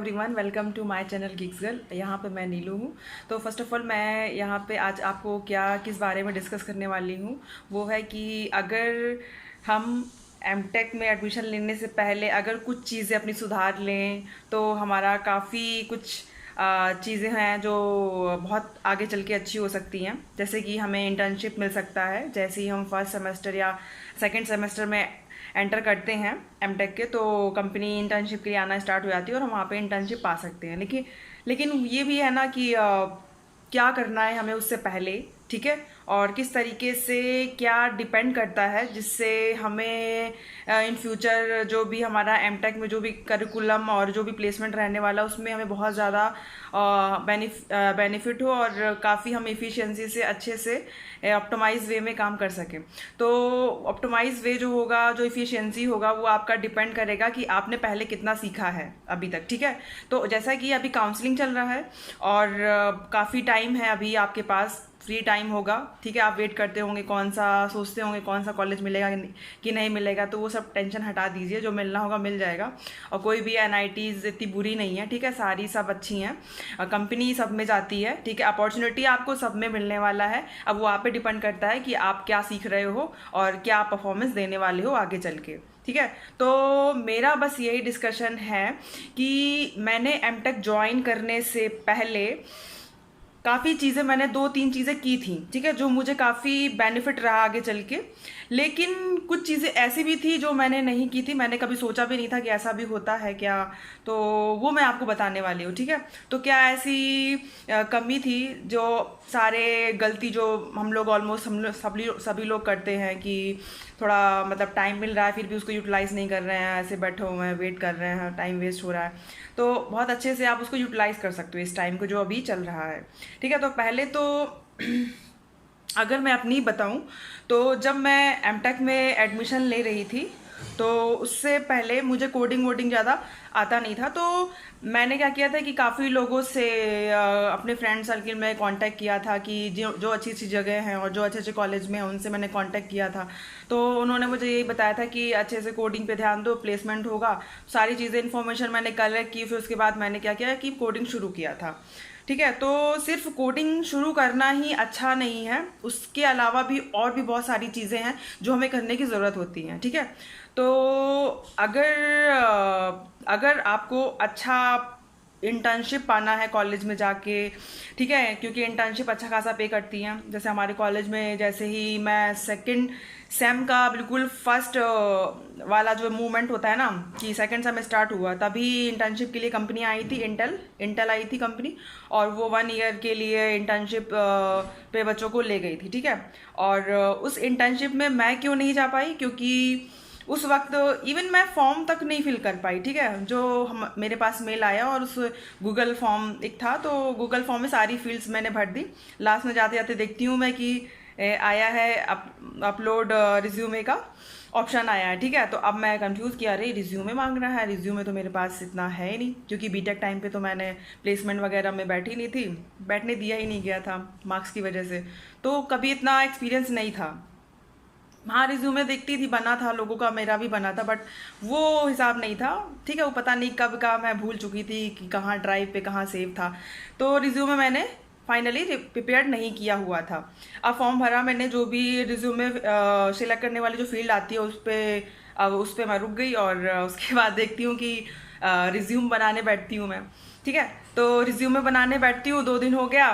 Everyone, welcome to my channel gigs girl. यहाँ पे मैं नीलू हूँ। तो फर्स्ट ऑफ ऑल मैं यहाँ पे आज आपको किस बारे में डिस्कस करने वाली हूँ वो है कि अगर हम एमटेक में एडमिशन लेने से पहले अगर कुछ चीज़ें अपनी सुधार लें तो हमारा काफ़ी कुछ चीज़ें हैं जो बहुत आगे चल के अच्छी हो सकती हैं। जैसे कि हमें इंटर्नशिप मिल सकता है, जैसे ही हम फर्स्ट सेमेस्टर या सेकंड सेमेस्टर में एंटर करते हैं एमटेक के, तो कंपनी इंटर्नशिप के लिए आना स्टार्ट हो जाती है और हम वहाँ पे इंटर्नशिप पा सकते हैं। लेकिन लेकिन ये भी है ना कि क्या करना है हमें उससे पहले, ठीक है, और किस तरीके से क्या डिपेंड करता है जिससे हमें इन फ्यूचर जो भी हमारा एमटेक में जो भी करिकुलम और जो भी प्लेसमेंट रहने वाला उसमें हमें बहुत ज़्यादा बेनिफिट हो और काफ़ी हम इफ़िशियंसी से अच्छे से ऑप्टिमाइज वे में काम कर सकें। तो ऑप्टिमाइज वे जो होगा, जो इफ़िशियंसी होगा, वो आपका डिपेंड करेगा कि आपने पहले कितना सीखा है अभी तक, ठीक है। तो जैसा कि अभी काउंसलिंग चल रहा है और काफ़ी टाइम है अभी आपके पास, फ्री टाइम होगा, ठीक है। आप वेट करते होंगे, कौन सा सोचते होंगे कौन सा कॉलेज मिलेगा कि नहीं मिलेगा, तो वो सब टेंशन हटा दीजिए, जो मिलना होगा मिल जाएगा। और कोई भी एनआईटीज़ इतनी बुरी नहीं है, ठीक है, सारी सब अच्छी हैं। कंपनी सब में जाती है, ठीक है, अपॉर्चुनिटी आपको सब में मिलने वाला है। अब वो आप पे डिपेंड करता है कि आप क्या सीख रहे हो और क्या परफॉर्मेंस देने वाले हो आगे चल के, ठीक है। तो मेरा बस यही डिस्कशन है कि मैंने एमटेक ज्वाइन करने से पहले काफ़ी चीज़ें, मैंने 2-3 चीज़ें की थी, ठीक है, जो मुझे काफ़ी बेनिफिट रहा आगे चल के। लेकिन कुछ चीज़ें ऐसी भी थी जो मैंने नहीं की थी, मैंने कभी सोचा भी नहीं था कि ऐसा भी होता है क्या, तो वो मैं आपको बताने वाली हूँ, ठीक है। तो क्या ऐसी कमी थी जो सारे गलती जो हम लोग ऑलमोस्ट सभी लोग करते हैं कि थोड़ा मतलब टाइम मिल रहा है फिर भी उसको यूटिलाइज़ नहीं कर रहे हैं, ऐसे बैठे हुए हैं, वेट कर रहे हैं, टाइम वेस्ट हो रहा है। तो बहुत अच्छे से आप उसको यूटिलाइज़ कर सकते हो इस टाइम को जो अभी चल रहा है, ठीक है। तो पहले तो अगर मैं अपनी बताऊं तो जब मैं एमटेक में एडमिशन ले रही थी तो उससे पहले मुझे कोडिंग वोडिंग ज़्यादा आता नहीं था। तो मैंने क्या किया था कि काफ़ी लोगों से अपने फ्रेंड सर्किल में कांटेक्ट किया था कि जो जो अच्छी अच्छी जगह हैं और जो अच्छे अच्छे कॉलेज में हैं उनसे मैंने कांटेक्ट किया था। तो उन्होंने मुझे यही बताया था कि अच्छे से कोडिंग पे ध्यान दो, प्लेसमेंट होगा, सारी चीज़ें इन्फॉर्मेशन मैंने कलेक्ट की। फिर उसके बाद मैंने क्या किया कि कोडिंग शुरू किया था, ठीक है। तो सिर्फ कोडिंग शुरू करना ही अच्छा नहीं है, उसके अलावा भी और भी बहुत सारी चीज़ें हैं जो हमें करने की ज़रूरत होती हैं, ठीक है। तो अगर आपको अच्छा इंटर्नशिप पाना है कॉलेज में जाके, ठीक है, क्योंकि इंटर्नशिप अच्छा खासा पे करती हैं। जैसे हमारे कॉलेज में जैसे ही मैं सेकंड सेम का बिल्कुल फर्स्ट वाला जो मूवमेंट होता है ना कि सेकंड सेम स्टार्ट हुआ, तभी इंटर्नशिप के लिए कंपनी आई थी, इंटेल आई थी कंपनी, और वो 1 ईयर के लिए इंटर्नशिप पे बच्चों को ले गई थी, ठीक है। और उस इंटर्नशिप में मैं क्यों नहीं जा पाई, क्योंकि उस वक्त इवन मैं फॉर्म तक नहीं फिल कर पाई, ठीक है। जो मेरे पास मेल आया और उस गूगल फॉर्म एक था, तो गूगल फॉर्म में सारी फील्ड्स मैंने भर दी। लास्ट में जाते जाते देखती हूँ मैं कि आया है अपलोड रिज्यूमे का ऑप्शन आया है, ठीक है। तो अब मैं कंफ्यूज किया, अरे रिज्यूमे मांग रहा है, रिज्यूमे तो मेरे पास इतना है ही नहीं, क्योंकि बीटेक टाइम पे तो मैंने प्लेसमेंट वगैरह में बैठी नहीं थी, बैठने दिया ही नहीं गया था मार्क्स की वजह से, तो कभी इतना एक्सपीरियंस नहीं था। हाँ, रिज्यूमे देखती थी, बना था लोगों का, मेरा भी बना था, बट वो हिसाब नहीं था, ठीक है। वो पता नहीं कब का मैं भूल चुकी थी कि कहाँ ड्राइव पे कहाँ सेव था। तो रिज्यूमे मैंने फाइनली प्रिपेयर नहीं किया हुआ था। अब फॉर्म भरा मैंने, जो भी रिज्यूमे सिलेक्ट करने वाली जो फील्ड आती है उस पर मैं रुक गई, और उसके बाद देखती हूँ कि रिज्यूम बनाने बैठती हूँ मैं, ठीक है। तो रिज्यूमे बनाने बैठती हूँ, 2 दिन हो गया,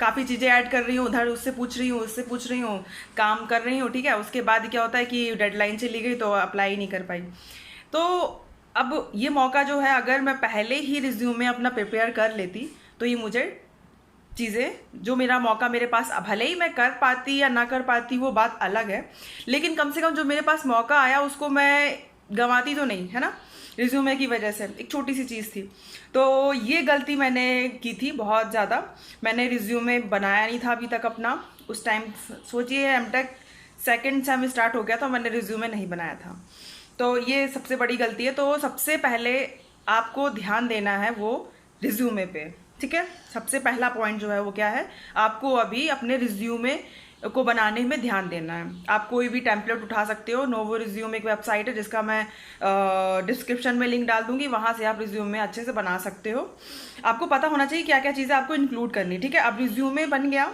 काफ़ी चीज़ें ऐड कर रही हूँ, उधर उससे पूछ रही हूँ, उससे पूछ रही हूँ, काम कर रही हूँ, ठीक है। उसके बाद क्या होता है कि डेडलाइन चली गई तो अप्लाई नहीं कर पाई। तो अब ये मौका जो है, अगर मैं पहले ही रिज्यूमे अपना प्रिपेयर कर लेती तो ये मुझे चीज़ें, जो मेरा मौका मेरे पास, भले ही मैं कर पाती या ना कर पाती वो बात अलग है, लेकिन कम से कम जो मेरे पास मौका आया उसको मैं गंवाती तो नहीं, है ना, रिज्यूमे की वजह से। एक छोटी सी चीज़ थी, तो ये गलती मैंने की थी बहुत ज़्यादा। मैंने रिज्यूमे बनाया नहीं था अभी तक अपना उस टाइम। सोचिए एमटेक सेकंड सेम स्टार्ट हो गया तो मैंने रिज्यूमे नहीं बनाया था, तो ये सबसे बड़ी गलती है। तो सबसे पहले आपको ध्यान देना है वो रिज्यूमे पे, ठीक है। सबसे पहला पॉइंट जो है वो क्या है, आपको अभी अपने रिज्यूमे को बनाने में ध्यान देना है। आप कोई भी टेम्पलेट उठा सकते हो। नोवो रिज्यूम एक वेबसाइट है जिसका मैं डिस्क्रिप्शन में लिंक डाल दूंगी, वहाँ से आप रिज्यूमे अच्छे से बना सकते हो। आपको पता होना चाहिए क्या क्या चीज़ें आपको इंक्लूड करनी, ठीक है। अब रिज्यूमे बन गया,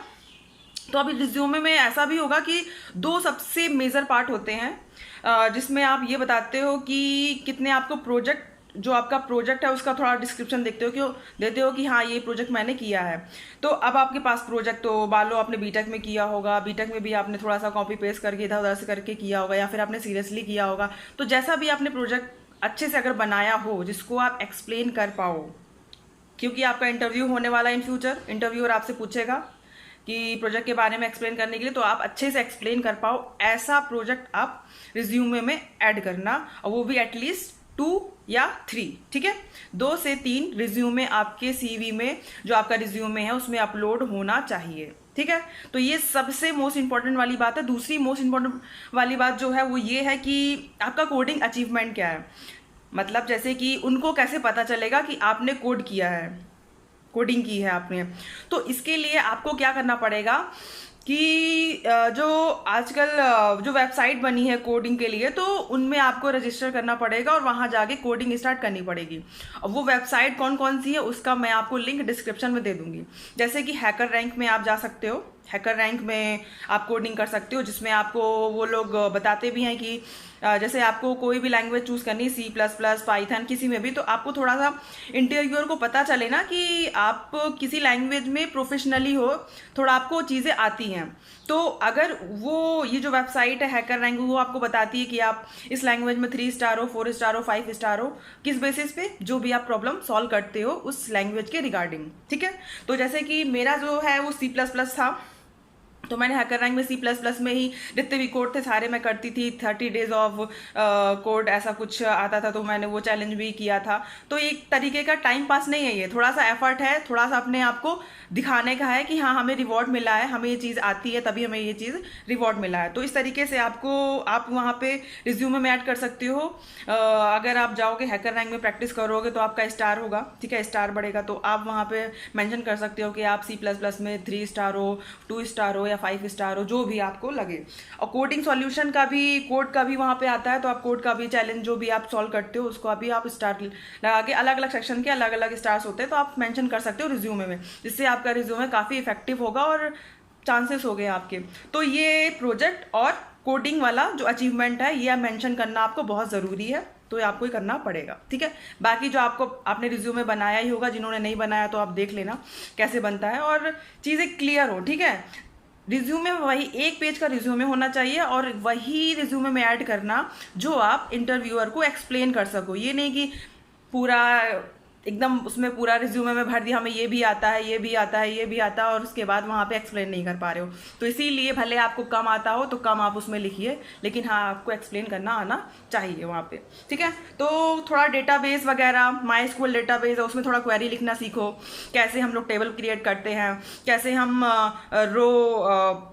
तो अभी रिज्यूमे में ऐसा भी होगा कि दो सबसे मेजर पार्ट होते हैं, जिसमें आप ये बताते हो कि कितने आपको प्रोजेक्ट, जो आपका प्रोजेक्ट है उसका थोड़ा डिस्क्रिप्शन देते हो कि हाँ ये प्रोजेक्ट मैंने किया है। तो अब आपके पास प्रोजेक्ट, तो मान लो आपने बीटेक में किया होगा, बीटेक में भी आपने थोड़ा सा कॉपी पेस्ट करके इधर उधर से करके किया होगा, या फिर आपने सीरियसली किया होगा। तो जैसा भी आपने प्रोजेक्ट अच्छे से अगर बनाया हो जिसको आप एक्सप्लेन कर पाओ, क्योंकि आपका इंटरव्यू होने वाला है इन फ्यूचर, इंटरव्यूअर आपसे पूछेगा कि प्रोजेक्ट के बारे में एक्सप्लेन करने के लिए, तो आप अच्छे से एक्सप्लेन कर पाओ, ऐसा प्रोजेक्ट आप रिज्यूमे में ऐड करना, और वो भी एटलीस्ट 2 या 3, ठीक है। 2 से 3 रिज्यूमे आपके सीवी में, जो आपका रिज्यूमे है उसमें अपलोड होना चाहिए, ठीक है। तो ये सबसे मोस्ट इंपॉर्टेंट वाली बात है। दूसरी मोस्ट इंपॉर्टेंट वाली बात जो है वो ये है कि आपका कोडिंग अचीवमेंट क्या है, मतलब जैसे कि उनको कैसे पता चलेगा कि आपने कोड किया है, कोडिंग की है आपने। तो इसके लिए आपको क्या करना पड़ेगा कि जो आजकल जो वेबसाइट बनी है कोडिंग के लिए, तो उनमें आपको रजिस्टर करना पड़ेगा और वहाँ जाके कोडिंग स्टार्ट करनी पड़ेगी। और वो वेबसाइट कौन कौन सी है उसका मैं आपको लिंक डिस्क्रिप्शन में दे दूंगी। जैसे कि हैकर रैंक में आप जा सकते हो, हैकर रैंक में आप कोडिंग कर सकते हो, जिसमें आपको वो लोग बताते भी हैं कि जैसे आपको कोई भी लैंग्वेज चूज़ करनी, C++, पाइथन, किसी में भी, तो आपको थोड़ा सा इंटरव्यूअर को पता चले ना कि आप किसी लैंग्वेज में प्रोफेशनली हो, थोड़ा आपको चीज़ें आती हैं। तो अगर वो ये जो वेबसाइट है हैकर रैंक, वो आपको बताती है कि आप इस लैंग्वेज में 3 स्टार हो, 4 स्टार हो, 5 स्टार हो, किस बेसिस पे, जो भी आप प्रॉब्लम सॉल्व करते हो उस लैंग्वेज के रिगार्डिंग, ठीक है। तो जैसे कि मेरा जो है वो C++ था, तो मैंने हैकर रैंक में C++ में ही जितने भी कोड थे सारे मैं करती थी। 30 डेज ऑफ कोड ऐसा कुछ आता था, तो मैंने वो चैलेंज भी किया था। तो एक तरीके का टाइम पास नहीं है, ये थोड़ा सा एफर्ट है, थोड़ा सा अपने आप को दिखाने का है कि हाँ हमें रिवॉर्ड मिला है, हमें ये चीज़ आती है, तभी हमें ये चीज़ रिवॉर्ड मिला है। तो इस तरीके से आप वहाँ पे रिज्यूमे में ऐड कर सकते हो। अगर आप जाओगे हैकर रैंक में प्रैक्टिस करोगे तो आपका स्टार होगा, ठीक है, स्टार बढ़ेगा, तो आप वहाँ पे मेंशन कर सकते हो कि आप C++ में 3 स्टार हो, 2 स्टार हो या 5 स्टार हो, जो भी आपको लगे। और कोडिंग सॉल्यूशन का भी, कोड का भी वहाँ पे आता है, तो आप कोड का भी चैलेंज जो भी आप सॉल्व करते हो उसको अभी आप स्टार लगा के, अलग अलग सेक्शन के अलग अलग स्टार्स होते हैं, तो आप मेंशन कर सकते हो रिज्यूमे में, जिससे आपका रिज्यूमे काफ़ी इफेक्टिव होगा और चांसेस हो गए आपके। तो ये प्रोजेक्ट और कोडिंग वाला जो अचीवमेंट है ये मेंशन करना आपको बहुत ज़रूरी है, तो ये आपको ही करना पड़ेगा, ठीक है। बाकी जो आपने रिज्यूमे बनाया ही होगा, जिन्होंने नहीं बनाया तो आप देख लेना कैसे बनता है, और चीज़ें क्लियर हो, ठीक है। रिज्यूमे में वही 1 पेज का रिज्यूमे होना चाहिए, और वही रिज्यूमे में ऐड करना जो आप इंटरव्यूअर को एक्सप्लेन कर सको। ये नहीं कि पूरा एकदम उसमें पूरा रिज्यूमे में भर दिया हमें ये भी आता है, ये भी आता है, ये भी आता है, और उसके बाद वहाँ पे एक्सप्लेन नहीं कर पा रहे हो। तो इसीलिए भले आपको कम आता हो तो कम आप उसमें लिखिए, लेकिन हाँ आपको एक्सप्लेन करना आना चाहिए वहाँ पे, ठीक है। तो थोड़ा डेटाबेस वगैरह, MySQL डेटाबेस है उसमें थोड़ा क्वेरी लिखना सीखो, कैसे हम लोग टेबल क्रिएट करते हैं, कैसे हम रो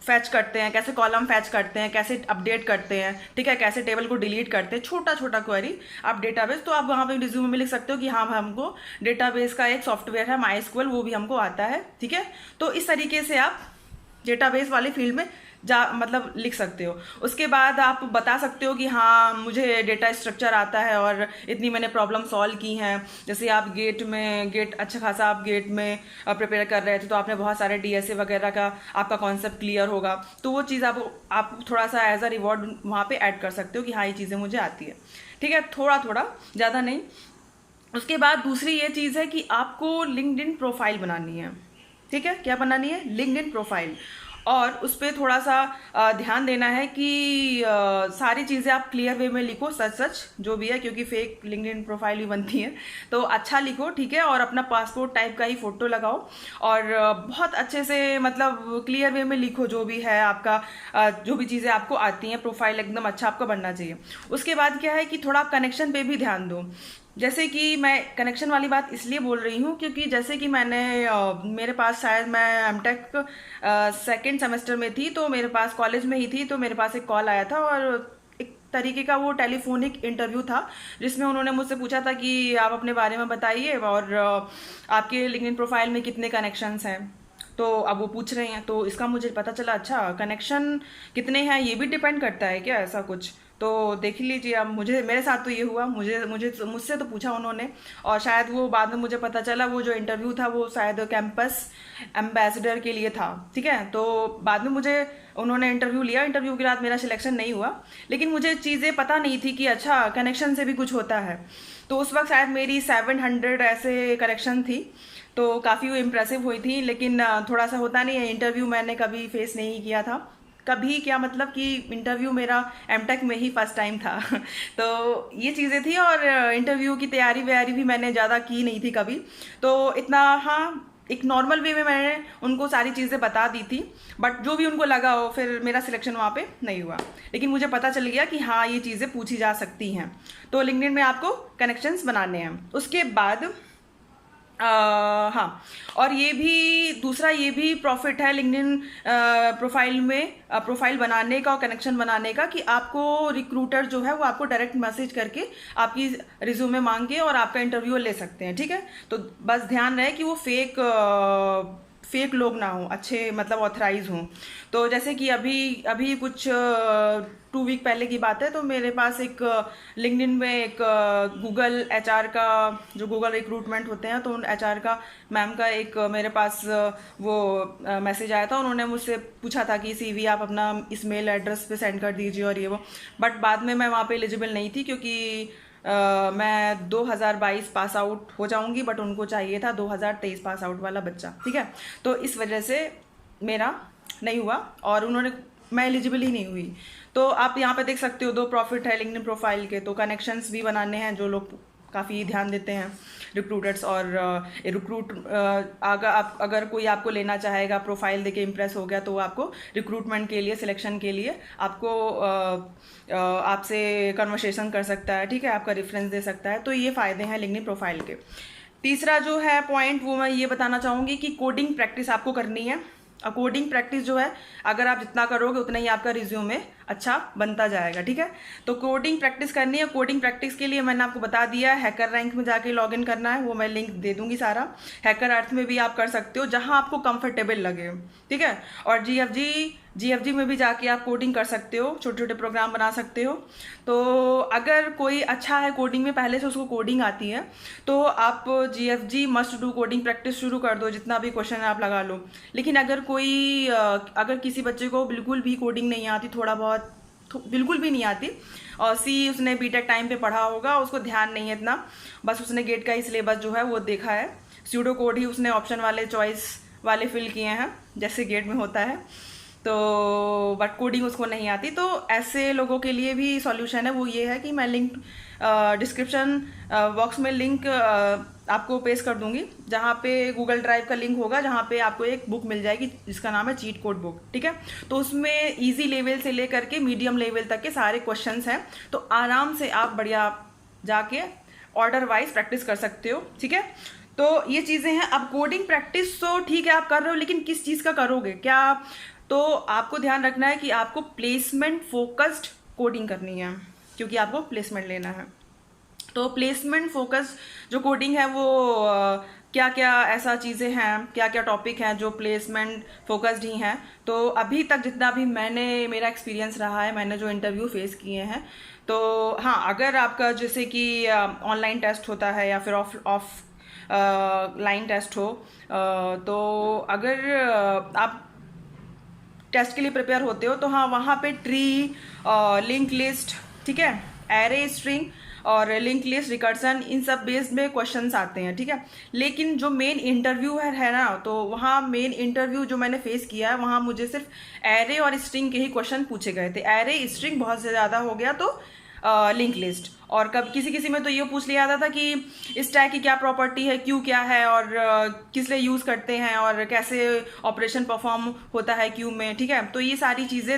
फैच करते हैं, कैसे कॉलम फैच करते हैं, कैसे अपडेट करते हैं, ठीक है, कैसे टेबल को डिलीट करते हैं, छोटा छोटा क्वेरी आप डेटाबेस। तो आप वहाँ पे रिज्यूमे में लिख सकते हो कि हाँ हमको डेटाबेस का एक सॉफ्टवेयर है MySQL, वो भी हमको आता है, ठीक है। तो इस तरीके से आप डेटाबेस वाले फील्ड में मतलब लिख सकते हो। उसके बाद आप बता सकते हो कि हाँ मुझे डेटा स्ट्रक्चर आता है और इतनी मैंने प्रॉब्लम सॉल्व की हैं। जैसे आप गेट अच्छा खासा आप गेट में प्रिपेयर कर रहे थे, तो आपने बहुत सारे DSA वगैरह का आपका कॉन्सेप्ट क्लियर होगा, तो वो चीज़ आप थोड़ा सा एज अ रिवॉर्ड वहाँ पे ऐड कर सकते हो कि हाँ ये चीज़ें मुझे आती है, ठीक है, थोड़ा थोड़ा, ध्यान नहीं। उसके बाद दूसरी ये चीज़ है कि आपको लिंक्डइन प्रोफाइल बनानी है, ठीक है। क्या बनानी है? LinkedIn profile. और उस पर थोड़ा सा ध्यान देना है कि सारी चीज़ें आप क्लियर वे में लिखो, सच सच जो भी है, क्योंकि फेक लिंक्डइन प्रोफाइल भी बनती है, तो अच्छा लिखो, ठीक है। और अपना पासपोर्ट टाइप का ही फ़ोटो लगाओ, और बहुत अच्छे से मतलब क्लियर वे में लिखो जो भी है आपका, जो भी चीज़ें आपको आती हैं, प्रोफाइल एकदम अच्छा आपका बनना चाहिए। उसके बाद क्या है कि थोड़ा कनेक्शन पे भी ध्यान दो। जैसे कि मैं कनेक्शन वाली बात इसलिए बोल रही हूँ क्योंकि जैसे कि मेरे पास शायद मैं एमटेक सेकेंड सेमेस्टर में थी, तो मेरे पास कॉलेज में ही थी, तो मेरे पास एक कॉल आया था, और एक तरीके का वो टेलीफोनिक इंटरव्यू था, जिसमें उन्होंने मुझसे पूछा था कि आप अपने बारे में बताइए और आपके लिंक्डइन प्रोफाइल में कितने कनेक्शंस हैं। तो अब वो पूछ रहे हैं, तो इसका मुझे पता चला अच्छा कनेक्शन कितने हैं ये भी डिपेंड करता है क्या, ऐसा कुछ। तो देख लीजिए, अब मुझे मेरे साथ तो ये हुआ, मुझसे तो पूछा उन्होंने, और शायद वो बाद में मुझे पता चला वो जो इंटरव्यू था वो शायद कैंपस एम्बेसडर के लिए था, ठीक है। तो बाद में मुझे उन्होंने इंटरव्यू लिया, इंटरव्यू के बाद मेरा सिलेक्शन नहीं हुआ, लेकिन मुझे चीज़ें पता नहीं थी कि अच्छा कनेक्शन से भी कुछ होता है। तो उस वक्त शायद मेरी 700 ऐसे करेक्शन थी, तो काफ़ी वो इम्प्रेसिव हुई थी। लेकिन थोड़ा सा होता नहीं है, इंटरव्यू मैंने कभी फेस नहीं किया था, कभी क्या मतलब कि इंटरव्यू मेरा एमटेक में ही फर्स्ट टाइम था तो ये चीज़ें थी, और इंटरव्यू की तैयारी व्यारी भी मैंने ज़्यादा की नहीं थी कभी, तो इतना हाँ एक नॉर्मल वे में मैंने उनको सारी चीज़ें बता दी थी, बट जो भी उनको लगा हो, फिर मेरा सिलेक्शन वहाँ पे नहीं हुआ। लेकिन मुझे पता चल गया कि हाँ ये चीज़ें पूछी जा सकती हैं, तो लिंक्डइन में आपको कनेक्शंस बनाने हैं। उसके बाद हाँ, और ये भी दूसरा ये भी प्रॉफिट है लिंक्डइन प्रोफाइल में, प्रोफाइल बनाने का और कनेक्शन बनाने का, कि आपको रिक्रूटर जो है वो आपको डायरेक्ट मैसेज करके आपकी रिज्यूमे मांग के और आपका इंटरव्यू ले सकते हैं, ठीक है। तो बस ध्यान रहे कि वो फेक लोग ना हो, अच्छे मतलब ऑथराइज हों। तो जैसे कि अभी अभी कुछ 2 वीक पहले की बात है, तो मेरे पास एक लिंक्डइन में एक गूगल एचआर का, जो गूगल रिक्रूटमेंट होते हैं, तो उन एचआर का मैम का एक मेरे पास वो मैसेज आया था। उन्होंने मुझसे पूछा था कि सीवी आप अपना इस मेल एड्रेस पे सेंड कर दीजिए और ये वो, बट बाद में मैं वहाँ पे एलिजिबल नहीं थी, क्योंकि मैं 2022 पास आउट हो जाऊंगी, बट उनको चाहिए था 2023 पास आउट वाला बच्चा, ठीक है। तो इस वजह से मेरा नहीं हुआ, और मैं एलिजिबल ही नहीं हुई। तो आप यहाँ पे देख सकते हो 2 प्रॉफिट है लिंक्डइन प्रोफाइल के। तो कनेक्शंस भी बनाने हैं, जो लोग काफ़ी ध्यान देते हैं रिक्रूटर्स, और अगर कोई आपको लेना चाहेगा, प्रोफाइल देके इम्प्रेस हो गया, तो आपको रिक्रूटमेंट के लिए, सिलेक्शन के लिए आपको आपसे कन्वर्सेशन कर सकता है, ठीक है, आपका रेफरेंस दे सकता है। तो ये फ़ायदे हैं लिंक्डइन प्रोफाइल के। तीसरा जो है पॉइंट, वो मैं ये बताना चाहूँगी कि कोडिंग प्रैक्टिस आपको करनी है। कोडिंग प्रैक्टिस जो है, अगर आप जितना करोगे उतना ही आपका रिज्यूमे अच्छा बनता जाएगा, ठीक है। तो कोडिंग प्रैक्टिस करनी है। कोडिंग प्रैक्टिस के लिए मैंने आपको बता दिया, हैकर रैंक में जाके लॉगिन करना है, वो मैं लिंक दे दूंगी सारा। हैकर अर्थ में भी आप कर सकते हो, जहां आपको कंफर्टेबल लगे, ठीक है। और जीएफजी में भी जाके आप कोडिंग कर सकते हो, छोटे छोटे प्रोग्राम बना सकते हो। तो अगर कोई अच्छा है कोडिंग में, पहले से उसको कोडिंग आती है, तो आप GFG must do coding practice शुरू कर दो, जितना भी क्वेश्चन आप लगा लो। लेकिन अगर किसी बच्चे को बिल्कुल भी कोडिंग नहीं आती, थोड़ा बहुत बिल्कुल भी नहीं आती, और सी उसने बीटेक टाइम पे पढ़ा होगा, उसको ध्यान नहीं है इतना, बस उसने गेट का ही सिलेबस जो है वो देखा है, स्यूडो कोड ही उसने ऑप्शन वाले चॉइस वाले फिल किए हैं, जैसे गेट में होता है, तो बट कोडिंग उसको नहीं आती। तो ऐसे लोगों के लिए भी सॉल्यूशन है, वो ये है कि मैं लिंक डिस्क्रिप्शन बॉक्स में लिंक आपको पेस्ट कर दूंगी, जहाँ पे गूगल ड्राइव का लिंक होगा, जहाँ पे आपको एक बुक मिल जाएगी जिसका नाम है चीट कोड बुक, ठीक है। तो उसमें इजी लेवल से लेकर के मीडियम लेवल तक के सारे क्वेश्चंस हैं, तो आराम से आप बढ़िया जाके ऑर्डर वाइज प्रैक्टिस कर सकते हो, ठीक है। तो ये चीज़ें हैं। अब कोडिंग प्रैक्टिस तो ठीक है आप कर रहे हो, लेकिन किस चीज़ का करोगे क्या, तो आपको ध्यान रखना है कि आपको प्लेसमेंट फोकस्ड कोडिंग करनी है, क्योंकि आपको प्लेसमेंट लेना है। तो प्लेसमेंट फोकस जो कोडिंग है, वो क्या क्या ऐसा चीज़ें हैं, क्या क्या टॉपिक हैं जो प्लेसमेंट फोकस्ड ही हैं। तो अभी तक जितना भी मेरा एक्सपीरियंस रहा है, मैंने जो इंटरव्यू फेस किए हैं, तो हाँ, अगर आपका जैसे कि ऑनलाइन टेस्ट होता है या फिर ऑफ लाइन टेस्ट हो, तो अगर आप टेस्ट के लिए प्रिपेयर होते हो, तो हाँ वहाँ पे ट्री, लिंक लिस्ट, ठीक है, एरे स्ट्रिंग और लिंक लिस्ट, रिकर्सन, इन सब बेस्ड में क्वेश्चंस आते हैं, ठीक है। लेकिन जो मेन इंटरव्यू है ना, तो वहाँ मेन इंटरव्यू जो मैंने फेस किया है, वहाँ मुझे सिर्फ एरे और स्ट्रिंग के ही क्वेश्चन पूछे गए थे। एरे स्ट्रिंग बहुत से ज़्यादा हो गया, तो लिंक लिस्ट, और कब किसी में तो ये पूछ लिया जाता था कि इस टैग की क्या प्रॉपर्टी है, क्यू क्या है, और किस लिए यूज़ करते हैं, और कैसे ऑपरेशन परफॉर्म होता है क्यू में, ठीक है। तो ये सारी चीज़ें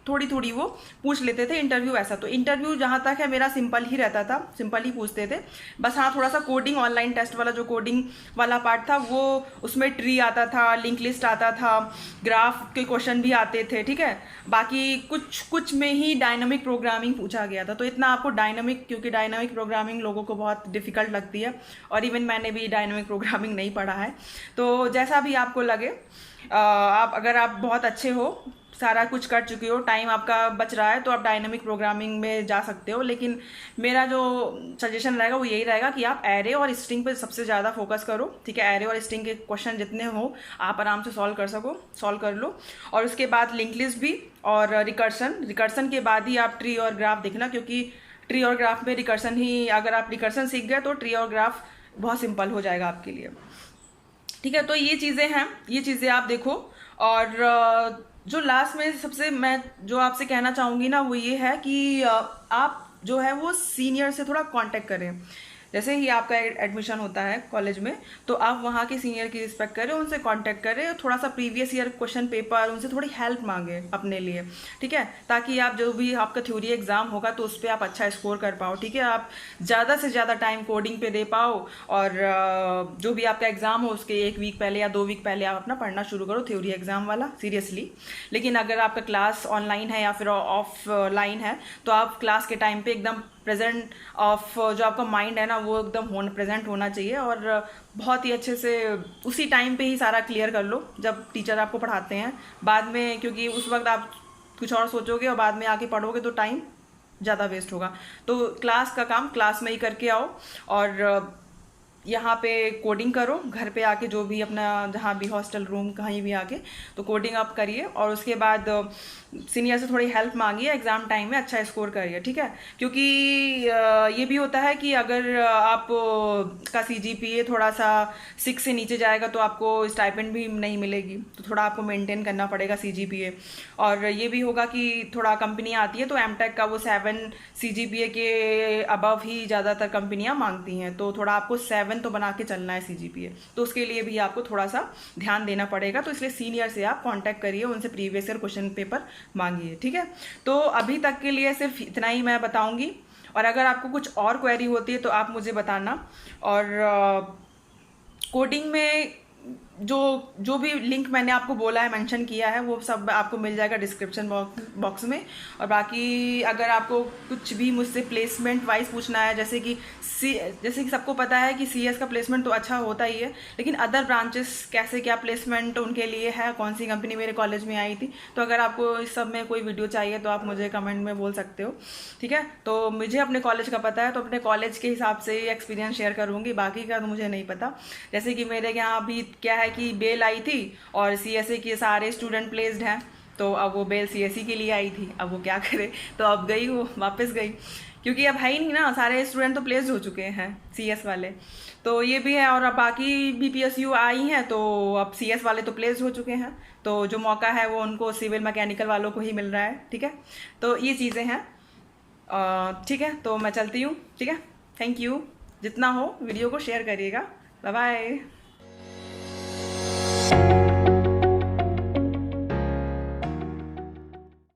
थोड़ी थोड़ी वो पूछ लेते थे इंटरव्यू ऐसा। तो इंटरव्यू जहाँ तक है मेरा सिंपल ही रहता था, सिंपल ही पूछते थे बस। हाँ, थोड़ा सा कोडिंग ऑनलाइन टेस्ट वाला जो कोडिंग वाला पार्ट था वो उसमें ट्री आता था, लिंक लिस्ट आता था, ग्राफ के क्वेश्चन भी आते थे, ठीक है। बाकी कुछ कुछ में ही डायनामिक प्रोग्रामिंग पूछा गया था। तो इतना आपको डायनामिक, क्योंकि डायनामिक प्रोग्रामिंग लोगों को बहुत डिफिकल्ट लगती है और इवन मैंने भी डायनामिक प्रोग्रामिंग नहीं पढ़ा है। तो जैसा भी आपको लगे, आप अगर आप बहुत अच्छे हो, सारा कुछ कर चुके हो, टाइम आपका बच रहा है, तो आप डायनामिक प्रोग्रामिंग में जा सकते हो। लेकिन मेरा जो सजेशन रहेगा वो यही रहेगा कि आप एरे और स्ट्रिंग पे सबसे ज़्यादा फोकस करो, ठीक है। एरे और स्ट्रिंग के क्वेश्चन जितने हो आप आराम से सॉल्व कर लो। और उसके बाद लिंक लिस्ट भी और रिकर्सन के बाद ही आप ट्री और ग्राफ देखना, क्योंकि ट्री और ग्राफ में रिकर्सन ही, अगर आप रिकर्सन सीख गए तो ट्री और ग्राफ बहुत सिंपल हो जाएगा आपके लिए, ठीक है। तो ये चीज़ें हैं, ये चीज़ें आप देखो। और जो लास्ट में सबसे मैं जो आपसे कहना चाहूँगी ना वो ये है कि आप जो है वो सीनियर से थोड़ा कांटेक्ट करें। जैसे ही आपका एडमिशन होता है कॉलेज में, तो आप वहाँ के सीनियर की रिस्पेक्ट करें, उनसे कांटेक्ट करें, थोड़ा सा प्रीवियस ईयर क्वेश्चन पेपर उनसे थोड़ी हेल्प मांगे अपने लिए, ठीक है। ताकि आप जो भी आपका थ्योरी एग्जाम होगा तो उस पर आप अच्छा स्कोर कर पाओ, ठीक है। आप ज़्यादा से ज़्यादा टाइम कोडिंग पे दे पाओ और जो भी आपका एग्जाम हो उसके 1 वीक पहले या 2 वीक पहले आप अपना पढ़ना शुरू करो थ्योरी एग्जाम वाला, सीरियसली। लेकिन अगर आपका क्लास ऑनलाइन है या फिर ऑफलाइन है तो आप क्लास के टाइम पे एकदम प्रेजेंट ऑफ, जो आपका माइंड है ना वो एकदम प्रेजेंट होना चाहिए और बहुत ही अच्छे से उसी टाइम पे ही सारा क्लियर कर लो जब टीचर आपको पढ़ाते हैं। बाद में, क्योंकि उस वक्त आप कुछ और सोचोगे और बाद में आके पढ़ोगे तो टाइम ज़्यादा वेस्ट होगा। तो क्लास का काम क्लास में ही करके आओ और यहाँ पे कोडिंग करो, घर पे आके जो भी अपना जहाँ भी हॉस्टल रूम कहीं भी आके तो कोडिंग आप करिए। और उसके बाद सीनियर से थोड़ी हेल्प मांगिए, एग्ज़ाम टाइम में अच्छा स्कोर करिए, ठीक है। क्योंकि ये भी होता है कि अगर आप का CGPA थोड़ा सा 6 से नीचे जाएगा तो आपको स्टाइपेंड भी नहीं मिलेगी, तो थोड़ा आपको मेंटेन करना पड़ेगा CGPA। और ये भी होगा कि थोड़ा कंपनियाँ आती है तो एमटेक का वो 7 CGPA के अबव ही ज़्यादातर कंपनियाँ मांगती हैं, तो थोड़ा आपको 7 तो बना के चलना है CGPA, तो उसके लिए भी आपको थोड़ा सा ध्यान देना पड़ेगा। तो इसलिए सीनियर से आप कांटेक्ट करिए, उनसे प्रीवियस ईयर क्वेश्चन पेपर मांगिए, ठीक है। तो अभी तक के लिए सिर्फ इतना ही मैं बताऊंगी, और अगर आपको कुछ और क्वेरी होती है तो आप मुझे बताना। और कोडिंग में जो भी लिंक मैंने आपको बोला है, मेंशन किया है, वो सब आपको मिल जाएगा डिस्क्रिप्शन बॉक्स में। और बाकी अगर आपको कुछ भी मुझसे प्लेसमेंट वाइज पूछना है, जैसे कि सबको पता है कि CS का प्लेसमेंट तो अच्छा होता ही है, लेकिन अदर ब्रांचेस कैसे क्या प्लेसमेंट उनके लिए है, कौन सी कंपनी मेरे कॉलेज में आई थी, तो अगर आपको इस सब में कोई वीडियो चाहिए तो आप मुझे कमेंट में बोल सकते हो, ठीक है। तो मुझे अपने कॉलेज का पता है तो अपने कॉलेज के हिसाब से एक्सपीरियंस शेयर करूँगी, बाकी का तो मुझे नहीं पता। जैसे कि मेरे यहाँ अभी क्या है कि बेल आई थी और CSA के सारे स्टूडेंट प्लेस्ड हैं, तो अब वो बेल CSE के लिए आई थी, अब वो क्या करे, तो अब गई वो वापस गई, क्योंकि अब है ही नहीं ना, सारे स्टूडेंट तो प्लेस्ड हो चुके हैं CS वाले, तो ये भी है। और अब बाकी BPSU आई हैं तो अब CS वाले तो प्लेस्ड हो चुके हैं, तो जो मौका है वो उनको सिविल मैकेनिकल वालों को ही मिल रहा है, ठीक है। तो ये चीज़ें हैं, ठीक है। तो मैं चलती हूँ, ठीक है। थैंक यू, जितना हो वीडियो को शेयर करिएगा। Bye bye.